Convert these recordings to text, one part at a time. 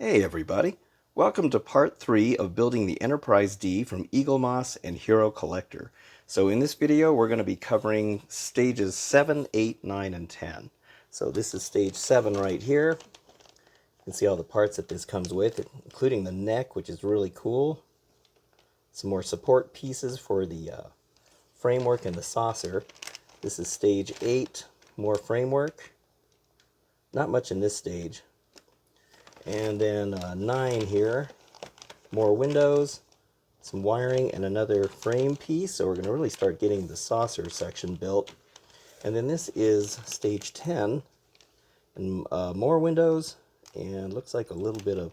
Hey everybody, welcome to part 3 of building the Enterprise D from Eaglemoss and Hero Collector. So in this video we're going to be covering stages 7, 8, 9, and 10. So this is stage 7 right here. You can see all the parts that this comes with, including the neck, which is really cool. Some more support pieces for the framework and the saucer. This is stage 8, more framework. Not much in this stage. And then 9 here, more windows, some wiring, and another frame piece. So we're going to really start getting the saucer section built. And then this is stage 10, and more windows, and looks like a little bit of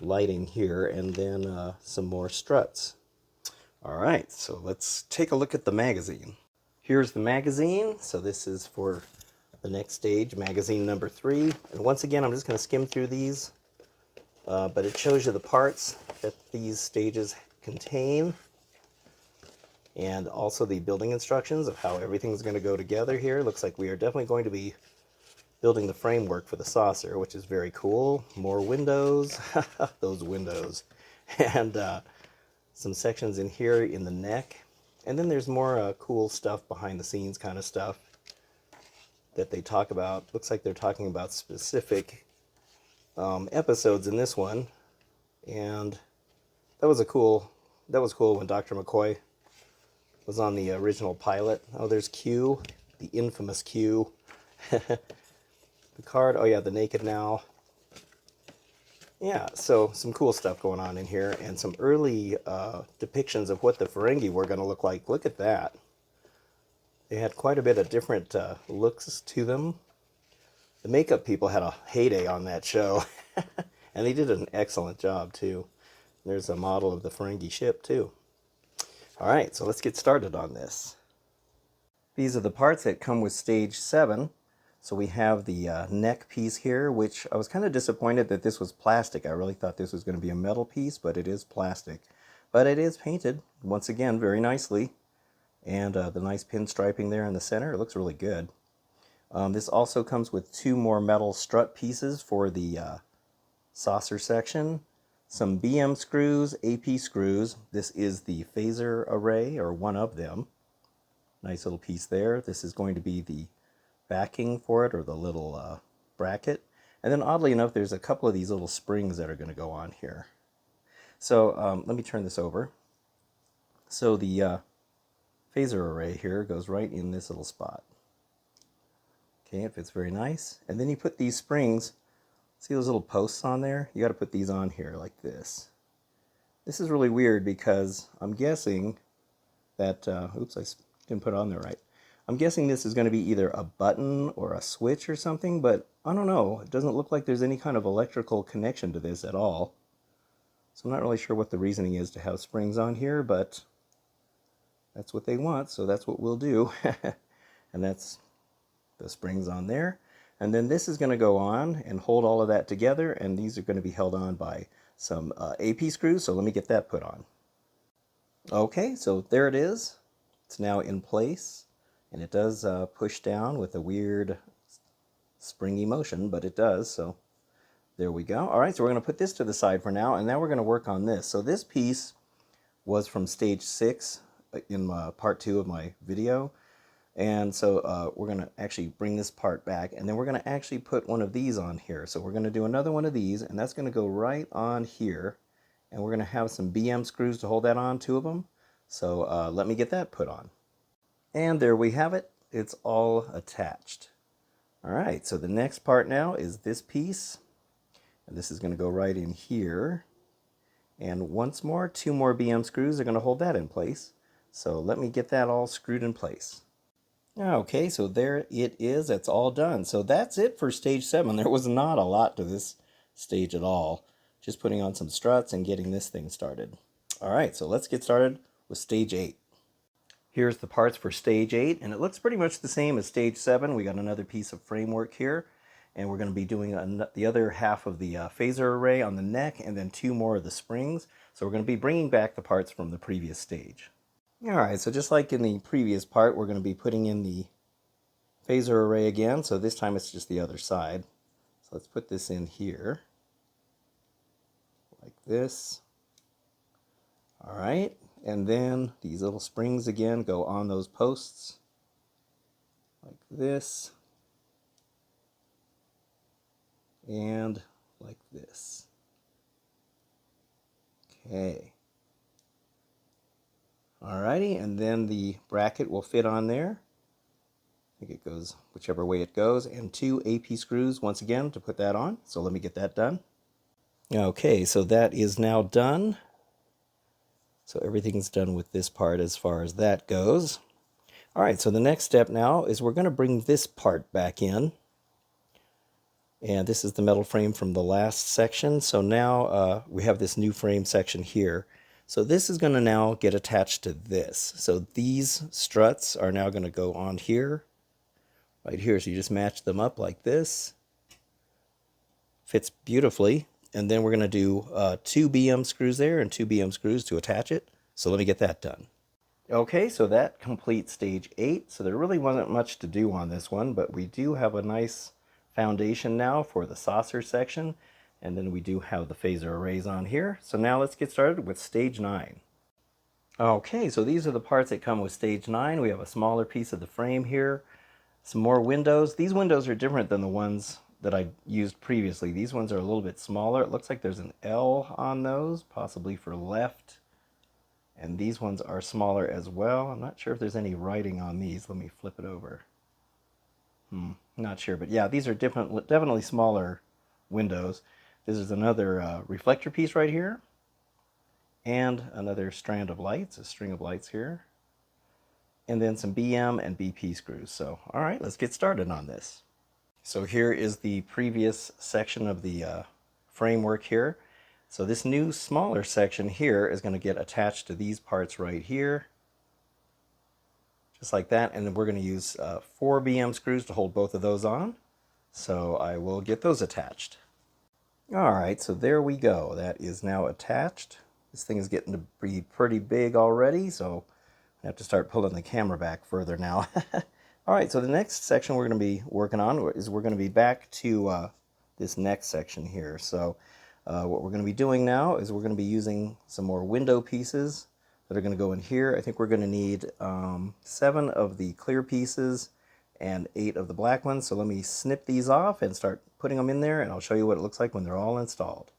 lighting here, and then some more struts. All right, so let's take a look at the magazine. Here's the magazine. So this is for the next stage, magazine number 3. And once again, I'm just going to skim through these, but it shows you the parts that these stages contain, and also the building instructions of how everything's going to go together here. Looks like we are definitely going to be building the framework for the saucer, which is very cool. More windows, those windows, and some sections in here in the neck. And then there's more cool stuff behind the scenes kind of stuff that they talk about. Looks like they're talking about specific episodes in this one, and that was cool when Dr. McCoy was on the original pilot. Oh, there's Q, the infamous Q. Picard, oh yeah, the Naked Now. Yeah, so some cool stuff going on in here, and some early depictions of what the Ferengi were going to look like. Look at that. They had quite a bit of different looks to them. The makeup people had a heyday on that show, and they did an excellent job too. There's a model of the Ferengi ship too. All right, so let's get started on this. These are the parts that come with stage 7. So we have the neck piece here, which I was kind of disappointed that this was plastic. I really thought this was going to be a metal piece, but it is plastic. But it is painted, once again, very nicely. And the nice pinstriping there in the center, it looks really good. This also comes with 2 more metal strut pieces for the saucer section. Some BM screws, AP screws. This is the phaser array, or one of them. Nice little piece there. This is going to be the backing for it, or the little bracket. And then oddly enough, there's a couple of these little springs that are going to go on here. So let me turn this over. So the phaser array here goes right in this little spot. Okay, it fits very nice. And then you put these springs, see those little posts on there? You got to put these on here like this. This is really weird because I'm guessing that, oops, I didn't put it on there right. I'm guessing this is going to be either a button or a switch or something, but I don't know. It doesn't look like there's any kind of electrical connection to this at all. So I'm not really sure what the reasoning is to have springs on here, but that's what they want, so that's what we'll do. And that's the springs on there. And then this is going to go on and hold all of that together, and these are going to be held on by some AP screws, so let me get that put on. Okay, so there it is. It's now in place, and it does push down with a weird springy motion, but it does, so there we go. All right, so we're going to put this to the side for now, and now we're going to work on this. So this piece was from stage 6 in part 2 of my video. And so we're going to actually bring this part back, and then we're going to actually put one of these on here. So we're going to do another one of these, and that's going to go right on here. And we're going to have some BM screws to hold that on, 2 of them. So let me get that put on. And there we have it. It's all attached. All right, so the next part now is this piece. And this is going to go right in here. And once more, 2 more BM screws are going to hold that in place. So let me get that all screwed in place. Okay, so there it is. That's all done. So that's it for stage 7. There was not a lot to this stage at all. Just putting on some struts and getting this thing started. All right, so let's get started with stage 8. Here's the parts for stage 8, and it looks pretty much the same as stage 7. We got another piece of framework here, and we're going to be doing the other half of the phaser array on the neck, and then 2 more of the springs. So we're going to be bringing back the parts from the previous stage. Alright, so just like in the previous part, we're going to be putting in the phaser array again, so this time it's just the other side. So let's put this in here. like this. All right, and then these little springs again go on those posts like this and like this. Okay. Alrighty, and then the bracket will fit on there. I think it goes whichever way it goes, and 2 AP screws once again to put that on. So let me get that done. Okay, so that is now done. So everything's done with this part as far as that goes. All right, so the next step now is we're going to bring this part back in. And this is the metal frame from the last section. So now we have this new frame section here. So this is going to now get attached to this. So these struts are now going to go on here, right here. So you just match them up like this. Fits beautifully. And then we're going to do 2 BM screws there and 2 BM screws to attach it. So let me get that done. Okay, so that completes stage 8. So there really wasn't much to do on this one, but we do have a nice foundation now for the saucer section. And then we do have the phaser arrays on here. So now let's get started with stage 9. Okay, so these are the parts that come with stage 9. We have a smaller piece of the frame here, some more windows. These windows are different than the ones that I used previously. These ones are a little bit smaller. It looks like there's an L on those, possibly for left. And these ones are smaller as well. I'm not sure if there's any writing on these. Let me flip it over. Not sure, but yeah, these are definitely smaller windows. This is another reflector piece right here, and another strand of lights, a string of lights here, and then some BM and BP screws. So, all right, let's get started on this. So here is the previous section of the framework here. So this new smaller section here is going to get attached to these parts right here, just like that. And then we're going to use 4 BM screws to hold both of those on. So I will get those attached. All right, so there we go. That is now attached. This thing is getting to be pretty big already, so I have to start pulling the camera back further now. All right, so the next section we're going to be working on is we're going to be back to this next section here. So what we're going to be doing now is we're going to be using some more window pieces that are going to go in here. I think we're going to need 7 of the clear pieces and 8 of the black ones. So let me snip these off and start putting them in there, and I'll show you what it looks like when they're all installed.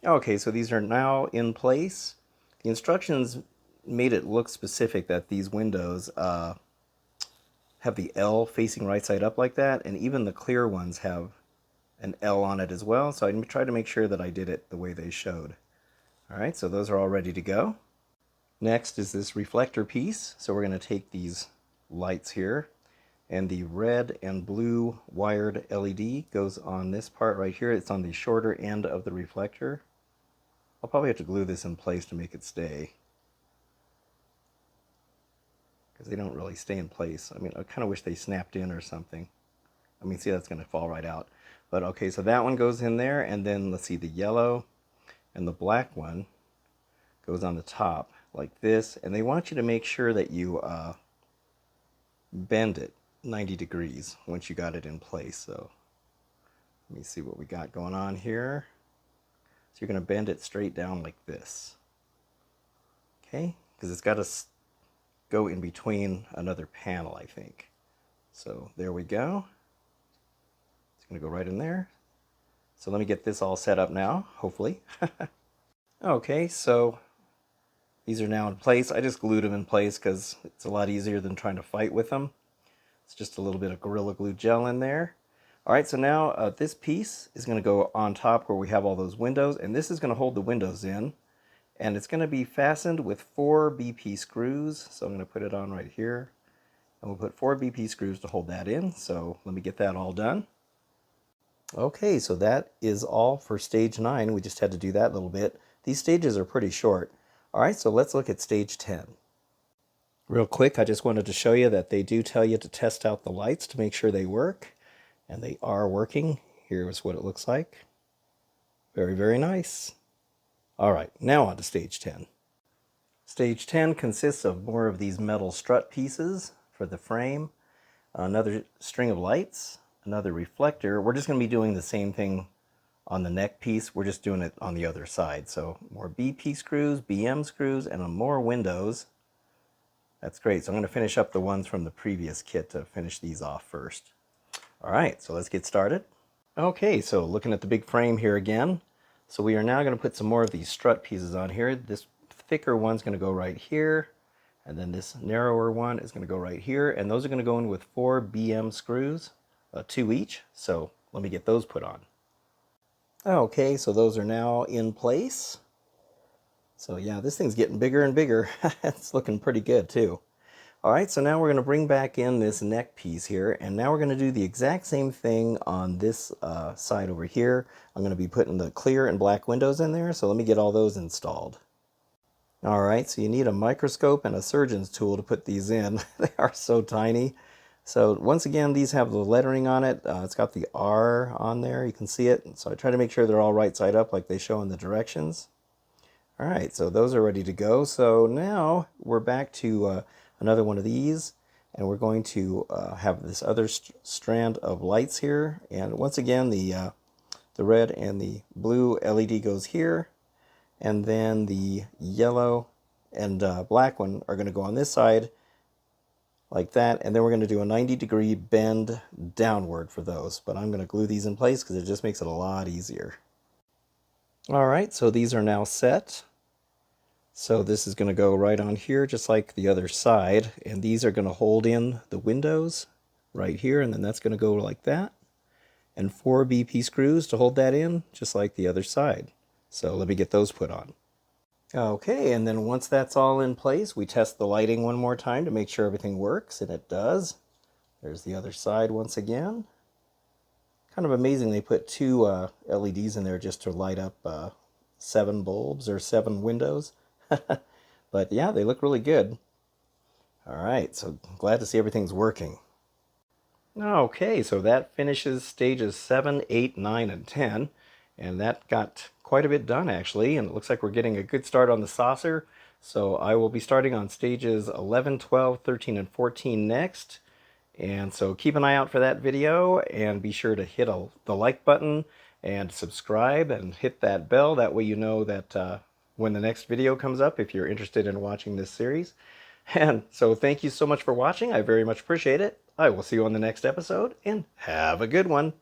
Okay, so these are now in place. The instructions made it look specific that these windows have the L facing right side up like that, and even the clear ones have an L on it as well. So I tried to make sure that I did it the way they showed. All right, so those are all ready to go. Next is this reflector piece. So we're going to take these lights here, and the red and blue wired LED goes on this part right here. It's on the shorter end of the reflector. I'll probably have to glue this in place to make it stay, because they don't really stay in place. I mean, I kind of wish they snapped in or something. I mean, see, that's going to fall right out. But okay, so that one goes in there, and then let's see, the yellow and the black one goes on the top like this. And they want you to make sure that you bend it 90 degrees once you got it in place. So let me see what we got going on here. So you're going to bend it straight down like this. Okay, because it's got to go in between another panel, I think. So there we go. It's going to go right in there. So let me get this all set up now, hopefully. Okay, so these are now in place. I just glued them in place because it's a lot easier than trying to fight with them. It's just a little bit of Gorilla Glue gel in there. All right, so now this piece is going to go on top where we have all those windows, and this is going to hold the windows in. And it's going to be fastened with 4 BP screws. So I'm going to put it on right here. And we'll put 4 BP screws to hold that in. So let me get that all done. Okay, so that is all for stage 9. We just had to do that a little bit. These stages are pretty short. All right, so let's look at stage 10. Real quick, I just wanted to show you that they do tell you to test out the lights to make sure they work. And they are working. Here's what it looks like. Very, very nice. All right, now on to stage 10. Stage 10 consists of more of these metal strut pieces for the frame, another string of lights, another reflector. We're just going to be doing the same thing on the neck piece. We're just doing it on the other side. So more BP screws, BM screws, and more windows. That's great. So I'm going to finish up the ones from the previous kit to finish these off first. All right, so let's get started. Okay, so looking at the big frame here again. So we are now going to put some more of these strut pieces on here. This thicker one's going to go right here, and then this narrower one is going to go right here, and those are going to go in with 4 BM screws, 2 each. So let me get those put on. Okay, so those are now in place. So yeah, this thing's getting bigger and bigger. It's looking pretty good too. All right, so now we're going to bring back in this neck piece here, and now we're going to do the exact same thing on this side over here. I'm going to be putting the clear and black windows in there, so let me get all those installed. All right, so you need a microscope and a surgeon's tool to put these in. They are so tiny. So once again, these have the lettering on it. It's got the R on there, you can see it. So I try to make sure they're all right side up like they show in the directions. All right, so those are ready to go. So now we're back to another one of these, and we're going to have this other strand of lights here. And once again, the red and the blue LED goes here, and then the yellow and black one are going to go on this side like that, and then we're going to do a 90-degree bend downward for those. But I'm going to glue these in place because it just makes it a lot easier. All right, so these are now set. So this is going to go right on here just like the other side, and these are going to hold in the windows right here, and then that's going to go like that, and 4 BP screws to hold that in just like the other side. So let me get those put on. Okay, and then once that's all in place, we test the lighting one more time to make sure everything works, and it does. There's the other side once again. Kind of amazing they put 2 LEDs in there just to light up 7 bulbs or 7 windows. But yeah, they look really good. All right, so glad to see everything's working. Okay, so that finishes stages 7, 8, 9, and 10. And that got quite a bit done actually, and it looks like we're getting a good start on the saucer. So I will be starting on stages 11, 12, 13, and 14 next. And so keep an eye out for that video, and be sure to hit the like button and subscribe and hit that bell. That way you know that when the next video comes up, if you're interested in watching this series. And so thank you so much for watching. I very much appreciate it. I will see you on the next episode, and have a good one.